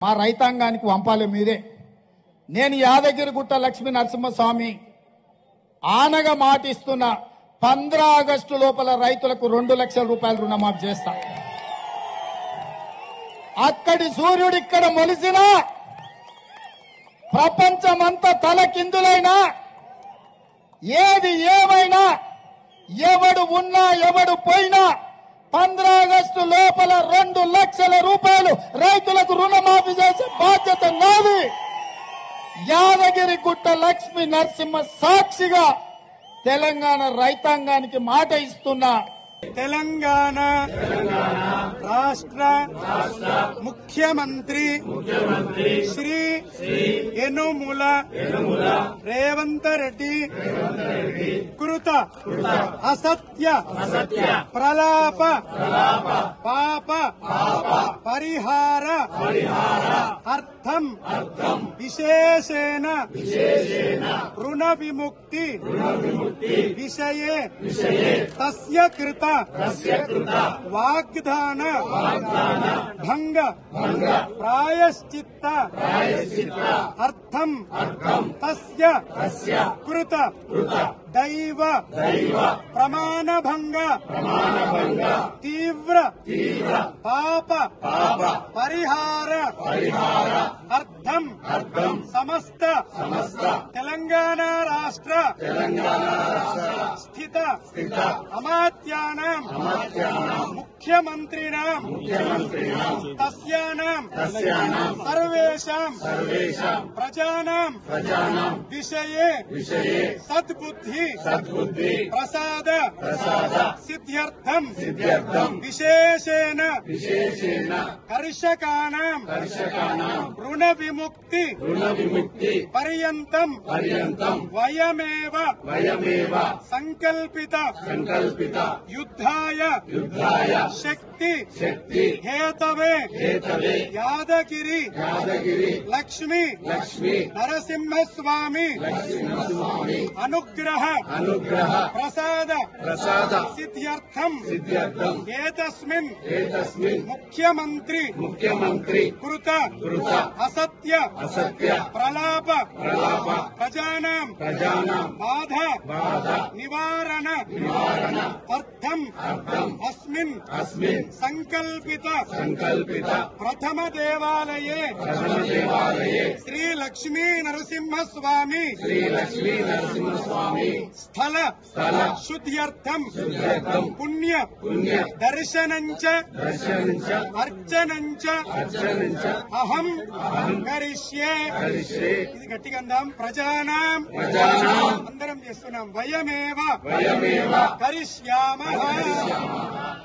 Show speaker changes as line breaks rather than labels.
మా రైతాంగానికి పంపాలి మీరే. నేను యాదగిరిగుట్ట లక్ష్మీ నరసింహస్వామి ఆనగా మాటిస్తున్నా 15 ఆగస్టు లోపల రైతులకు 2 లక్షల రూపాయలు రుణమాఫీ చేస్తా. అక్కడి సూర్యుడు ఇక్కడ మొలిసినా ప్రపంచమంతా తలకిందులైనా ఏది ఏమైనా ఎవడు ఉన్నా ఎవడు పోయినా 15 ఆగస్టు లోపల 2 లక్షల రూపాయలు రైతులకు రుణమాఫీ చేసే బాధ్యత నాది. యాదగిరిగుట్ట లక్ష్మీ నరసింహ సాక్షిగా తెలంగాణ రైతాంగానికి మాట ఇస్తున్నా.
తెలంగాణ రాష్ట్ర ముఖ్యమంత్రి శ్రీ యనుమల రేవంత్ రెడ్డి కృత అసత్య ప్రలాప పాప పరిహార అర్థం విశేషేణ రుణ విముక్తి విషయే తస్య కృత వాగ్దాన భంగ ప్రాయశ్చిత్త అర్థం తస్య కృత దైవ ప్రమాణ భంగ తీవ్ర పాప పరిహార అర్థం సమస్త తెలంగాణ రాష్ట్ర స్థిత అమాత్యానాం ముఖ్యమంత్రిణాం తస్యానాం సర్వేషాం ప్రజానాం విషయే సద్బుద్ధి ప్రసాద సిద్ధ్యర్థం విశేషేణ కర్షకానాం రుణ విముక్తి పర్యంతం వయమేవ సంకల్పిత యుద్ధాయ శక్తి హేతవే యాదగిరి లక్ష్మీ నరసింహస్వామి అనుగ్రహ ప్రసాద సిద్ధ్యర్థం ఏతస్మిన్ ముఖ్యమంత్రి కృత అసత్య ప్రలాప ప్రజానాం బాధ నివారణ అర్థం అస్మిన్ సంకల్పిత ప్రథమ దేవాలయే శ్రీ లక్ష్మీ నరసింహస్వామి స్థల శుద్ధ్యర్థం పుణ్య దర్శనంచ అర్చనంచ అహం కరిష్యే. ఇది గట్టిగా అందాం. ప్రజానాం అందరం చేస్తున్నాం. వయమేవ కరిష్యామః.